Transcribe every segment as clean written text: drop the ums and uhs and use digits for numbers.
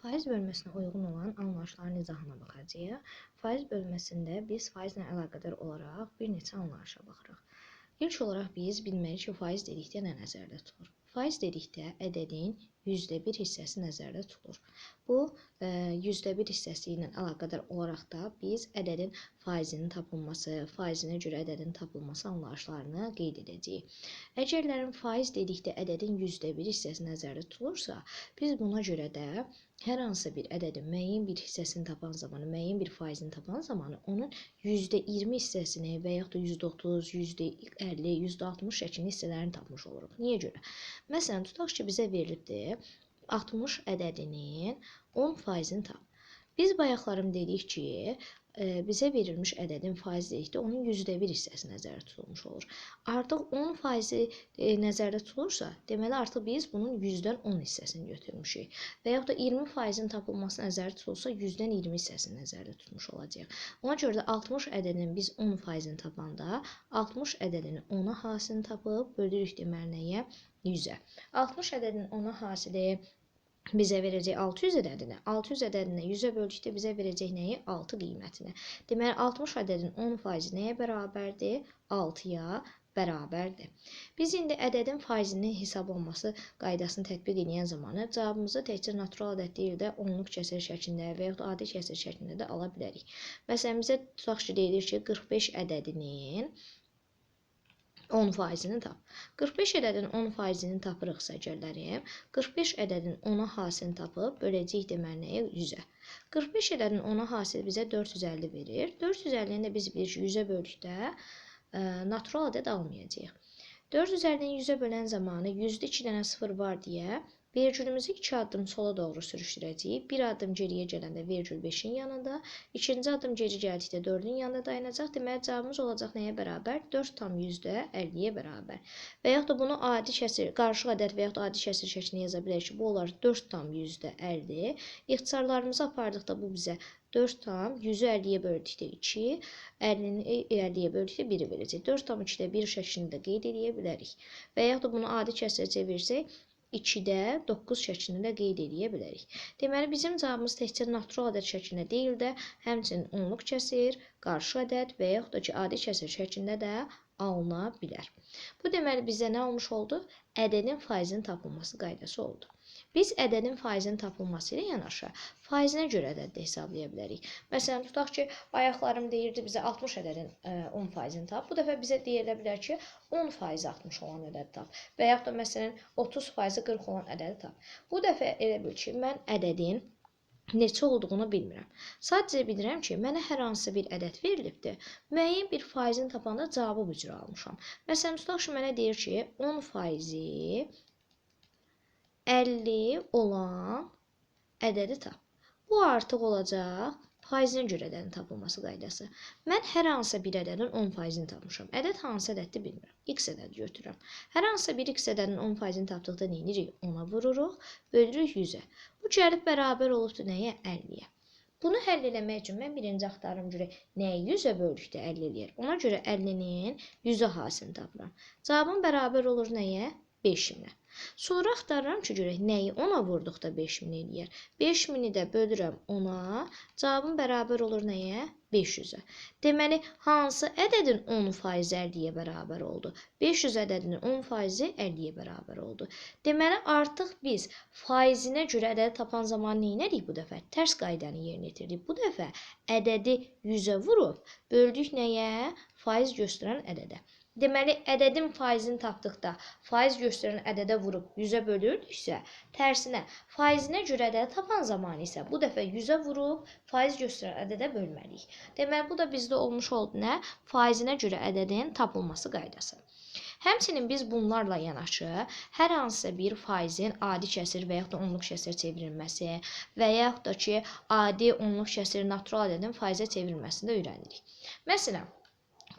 Faiz bölməsine uyğun olan anlayışların izahına baxacağıq. Faiz bölməsində biz faizlə əlaqədar olaraq bir neçə anlayışa baxırıq. İlk olaraq biz bilməliyik ki, faiz dedikdə nə nəzərdə tutulur? Faiz dedikdə ədədin %1 hissəsi nəzərdə tutulur. Bu %1 hissəsi ilə əlaqədar olaraq da biz ədədin faizinin tapılması, faizinə görə ədədin tapılması anlayışlarını qeyd edəcəyik. Əgərlərin faiz dedikdə ədədin %1 hissəsi nəzərdə tutulursa, biz buna görə də hər hansı bir ədədin müəyyən bir hissəsini tapan zamanı, müəyyən bir faizini tapan zamanı onun %20 hissəsini və yaxud da %30, %50, %60 şəklində hissələrini tapmış oluruq. Niyə görə? Məsələn, tutaq ki, bizə verilibdir 60 ədədinin 10%-ni tap. Biz bayaqlarım dedik ki, bizə verilmiş ədədin faiz dedikdə onun %1 hissəsi nəzərdə tutulmuş olur. Artıq 10% nəzərdə tutulursa, deməli artıq biz bunun 100-dən 10 hissəsini götürmüşük. Və yaxud da 20%-in tapılması nəzərdə tutulsa, 100-dən 20 hissəsini nəzərdə tutmuş olacaq. Ona görə də 60 ədədinin biz 10%-ni tapanda, 60 ədədinin 10-a hasilini tapıb, bölürük deməli nəyə? 100-ə. 60 ədədinin 10-a hasili bizə verəcək 600 ədədini. 600 ədədini 100-ə böldükdə bizə verəcək nəyi? 6 qiymətini. Deməli, 60 ədədin 10% nəyə bərabərdir? 6-ya bərabərdir. Biz indi ədədin faizinin hesablanması qaydasını tətbiq edən zamanı cavabımızı təkcə natural ədəd deyil də onluq kəsr şəklində və yaxud da adi kəsr şəklində də ala bilərik. Məsələn, bizə tutaq ki, deyilir ki, 45 ədədinin 10%-ni tap. 45 ədədin 10%-ni tapırıqsa əgərlərim, 45 ədədin 10-a hasilini tapıb, böləcəyik deməli nəyə? 100-ə. 45 ədədin 10-a hasil bizə 450 verir. 450-ni də biz 100-ə böldükdə natural ədəd almayacağıq. 450-ni 100-ə bölən zamanı 100-də 2 dənə 0 var deyə vergülümüzü 2 addım sola doğru sürüşdürəcəyik. Bir addım geriyə gələndə vergül 5-in yanında, ikinci addım geri gəldikdə 4-ün yanında dayanacaq. Deməli, cavabımız olacaq nəyə bərabər? 4/100-50-yə bərabər. Və yaxud da bunu adi kəsr, qarışıq ədəd və yaxud da adi kəsr şəklində yaza bilərik ki, bu olar 4/100-50. İxtisarlarımızı apardıqda bu bizə 4/100-50-yə böldükdə 2, 50-ni 50-yə böldükdə 1 verəcək. 4/2-də 1 şəklində qeyd edə bilərik. Və yaxud da bunu adi kəsrə çevirsək, 2-də 9 şəklində qeyd edə bilərik. Deməli, bizim cavabımız təkcə natural ədəd şəklində deyil də, həmçinin onluq kəsr, qarışıq ədəd və yaxud da ki, adi kəsr şəklində də alına bilər. Bu deməli, bizə nə olmuş oldu? Ədədin faizinin tapılması qaydası oldu. Biz ədədin faizinin tapılması ilə yanaşı, faizinə görə ədəd də hesablaya bilərik. Məsələn, tutaq ki, bayaqlarım deyirdi bizə 60 ədədin 10%-ni tap. Bu dəfə bizə deyilə bilər ki, 10% 60 olan ədədi tap. Və yaxud da məsələn, 30% 40 olan ədədi tap. Bu dəfə elə bil ki, mən ədədin neçə olduğunu bilmirəm. Sadəcə bilirəm ki, mənə hər hansı bir ədəd verilibdir. Müəyyən bir faizini tapanda cavabı bu cür almışam. Məsələn, tutaq ki, mənə deyir ki, 10% 50 olan ədədi tap. Bu artıq olacaq faizinə görə ədədin tapılması qaydası. Mən hər hansı bir ədədin 10%-ni tapmışam. Ədəd hansı ədəddir bilmirəm. X ədədi götürürəm. Hər hansı bir X ədədinin 10%-ni tapdıqda nə edirik? 10-a vururuq, bölürük 100-ə. Bu gəlib bərabər olubdur nəyə? 50-yə. Bunu həll eləmək üçün mən birinci axtarım görə nəyi 100-ə böldükdə 50 eləyər. Ona görə 50-nin 100-ə hasilini tapıram. Cavabım bərabər olur nəyə? 5000-ə. Sonra axtarıram ki, görək nəyi 10-a vurduqda 5000 eləyər. 5000-i də bölürəm 10-a, cavabım bərabər olur nəyə? 500-ə. Deməli, hansı ədədin 10% 50-yə bərabər oldu? 500 ədədinin 10% 50-yə bərabər oldu. Deməli, artıq biz faizinə görə ədədi tapan zaman nə edirik bu dəfə? Tərs qaydanı yerinə yetirdik. Bu dəfə ədədi 100-ə vurub, böldük nəyə? Faiz göstərən ədədə. Deməli, ədədin faizini tapdıqda, faiz göstərən ədədə vurub 100-ə bölürdüksə, tərsinə, faizinə görə ədədi tapan zaman isə bu dəfə 100-ə vurub, faiz göstərən ədədə bölməliyik. Deməli, bu da bizdə olmuş oldu nə? Faizinə görə ədədin tapılması qaydası. Həmçinin biz bunlarla yanaşı, hər hansı bir faizin adi kəsr və yaxud da onluq kəsr çevrilməsi və yaxud da ki, adi onluq kəsr natural ədədin faizə çevrilməsini də öyrənirik. Məsələn,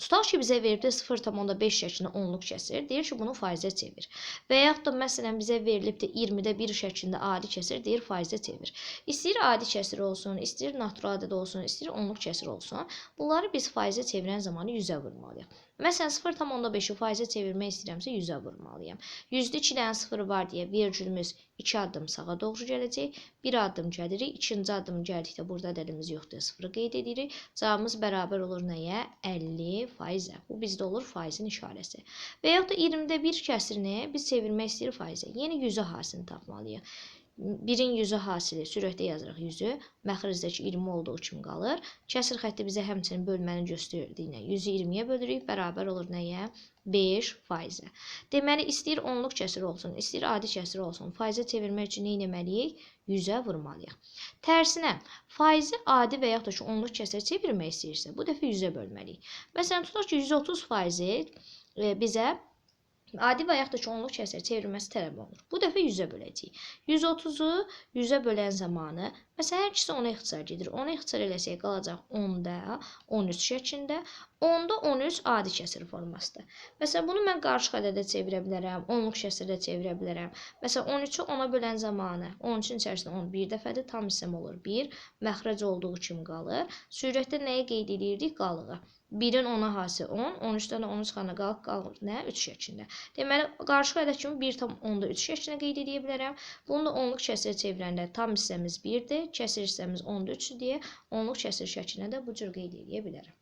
tutaq ki, bizə verilibdir 0,5 şəklində onluq kəsr, deyir ki, bunu faizə çevir. Və yaxud da, məsələn, bizə verilibdir 20-də 1 şəklində adi kəsr, deyir faizə çevir. İstəyir adi kəsr olsun, istəyir natural ədəd olsun, istəyir onluq kəsr olsun. Bunları biz faizə çevirən zamanı 100-ə vurmalıyıq. Məsələn, 0,5-i faizə çevirmək istəyirəmsə 100-ə vurmalıyam. 100-də 2 dənə 0 var deyə vergülümüz 2 addım sağa doğru gələcək. 1 addım gəlirik. 2-ci addım gəldikdə burada ədədimiz yoxdur. 0-ı qeyd edirik. Cavabımız bərabər olur nəyə? 50%. Bu bizdə olur faizin işarəsi. Və yaxud da 20-də 1 kəsirini biz çevirmək istəyirik faizə. Yəni 100 hasini tapmalıyıq. 1-in 100-ü hasili sürətdə yazırıq 100-ü. Məxrəcdəki 20 olduğu kimi qalır. Kəsir xətti bizə həmçinin bölməni göstərdiyinə 100-ü 20-yə bölürük. Bərabər olur nəyə? 5%. Deməli, istəyir onluq kəsir olsun, istəyir adi kəsir olsun. Faizə çevirmək üçün nə etməliyik? 100-ə vurmalıyıq. Tərsinə, faizi adi və yaxud da ki, onluq kəsirə çevirmək istəyirsə, bu dəfə 100-ə bölməliyik. Məsələn, tutaq ki, 130% bizə adi və yaxud da ki, onluq kəsirə çevrilməsi tələb olunur. Bu dəfə 100-ə böləcəyik. 130-u 100-ə bölən zamanı, məsələn, hər ikisi 10-a ixtisar gedir. 10-a ixtisar eləsək qalacaq 10-da 13 şəklində. 10-da 13 adi kəsir formasıdır. Məsələn, bunu mən qarışıq ədədə çevirə bilərəm, onluq kəsirə çevirə bilərəm. Məsələn, 13-ü 10-a bölən zamanı 13-ün içərisində 10 bir dəfədir, tam hissəm olur 1, məxrəc olduğu kimi qalır. Sürətdə nəyə qeyd edirdik? Qalığı. 1-in 10-a hası 10, 13-dən də 10 çıxana qalır nə? 3 şəklində. Deməli, qarışıq ədəd kimi 1,3 şəklində qeyd edə bilərəm. Bunu da onluq kəsirə çevirəndə tam hissəmiz 1-dir, kəsir hissəmiz 13-dür deyə onluq kəsir şəklində də bu cür qeyd edə bilərəm.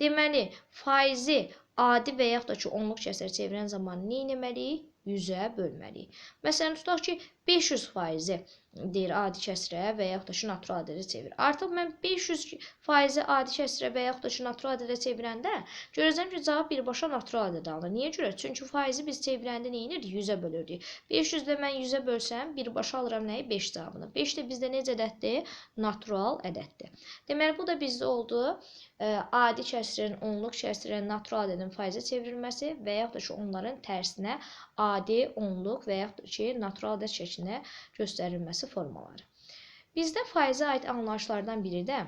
Deməli, faizi adi və yaxud da ki, onluq kəsirə çevirən zaman nə etməliyik? 100-ə bölməliyik. Məsələn, tutaq ki, 500% deyir adi kəsirə və yaxud da ki, natural ədədə çevir. Artıq mən 500% adi kəsirə və yaxud da ki, natural ədədə çevirəndə görəcəm ki, cavab birbaşa natural ədədə alınır. Niyə görə? Çünki faizi biz çevirəndə nə edirdik? 100-ə bölürdük. 500-də mən 100-ə bölsəm, birbaşa alıram nəyi? 5 cavabını. 5 də bizdə necə ədəddir? Natural ədəddir. Deməli, bu da bizdə oldu adi kəsirin, onluq kəsirin, natural ədədin faizə çevrilməsi və yaxud da ki, onların tərsinə adi, onluq və yaxud da ki, natural ədəd şəklində göstərilməsi formaları. Bizdə faizə aid anlayışlardan biri də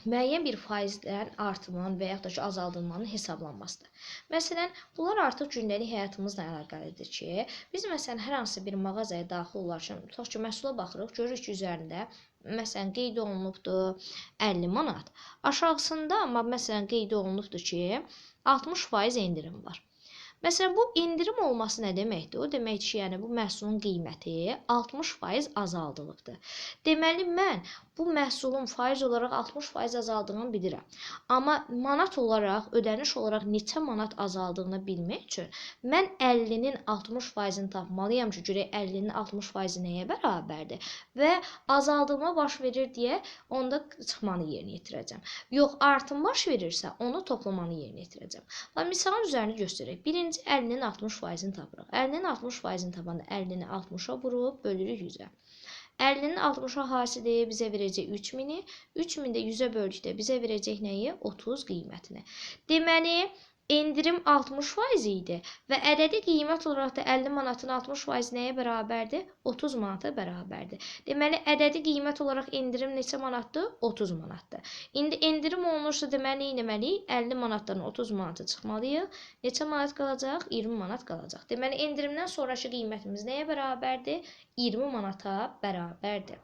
müəyyən bir faizlərin artımının və yaxud da ki, azaldılmanın hesablanmasıdır. Məsələn, bunlar artıq gündəlik həyatımızla əlaqəlidir ki, biz məsələn hər hansı bir mağazaya daxil olarkən, tutaq ki, məhsula baxırıq, görürük ki, üzərində məsələn, qeyd olunubdur 50 manat. Aşağısında amma məsələn qeyd olunubdur ki, 60% endirim var. Məsələn, bu endirim olması nə deməkdir? O deməkdir ki, yəni bu məhsulun qiyməti 60% azaldılıbdır. Deməli, mən bu məhsulun faiz olaraq 60% azaldığını bilirəm. Amma manat olaraq, ödəniş olaraq neçə manat azaldığını bilmək üçün mən 50-nin 60%-ni tapmalıyam ki, görək 50-nin 60%-i nəyə bərabərdir və azaldılma baş verir deyə onda çıxmanı yerinə yetirəcəm. Yox, artım baş verirsə, onu toplamanı yerinə yetirəcəm. Misalın üzərini göstərək. Birinci 50-nin 60%-ni tapırıq. 50-nin 60%-ni tapanda 50-ni 60-a vurub bölürük 100-ə. 50-nin 60-a hasiliyi bizə verəcək 3000-i. 3000-i də 100-ə böldükdə bizə verəcək nəyi? 30 qiymətini. Deməli, endirim 60% idi və ədədi qiymət olaraq da 50 manatın 60% nəyə bərabərdir? 30 manata bərabərdir. Deməli, ədədi qiymət olaraq endirim neçə manatdır? 30 manatdır. İndi endirim olunursa deməli, nə etməliyik? 50 manatdan 30 manata çıxmalıyıq. Neçə manat qalacaq? 20 manat qalacaq. Deməli, endirimdən sonraki qiymətimiz nəyə bərabərdir? 20 manata bərabərdir.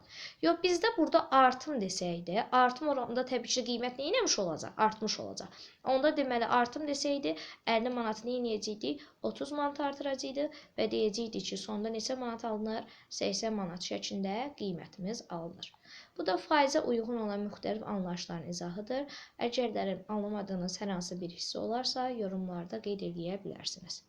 Yox, bizdə burada artım desəydi, artım oranında təbii ki, qiymət nə etmiş olacaq? Artmış olacaq. Onda deməli, artım desəydi, 50 manatı nə edəcəkdik? 30 manat artıracaqdıq və deyəcəkdik ki, sonda neçə manat alınır? 80 manat şəklində qiymətimiz alınır. Bu da faizə uyğun olan müxtəlif anlayışların izahıdır. Əgər anlamadığınız hər hansı bir hissə olarsa, yorumlarda qeyd edə bilərsiniz.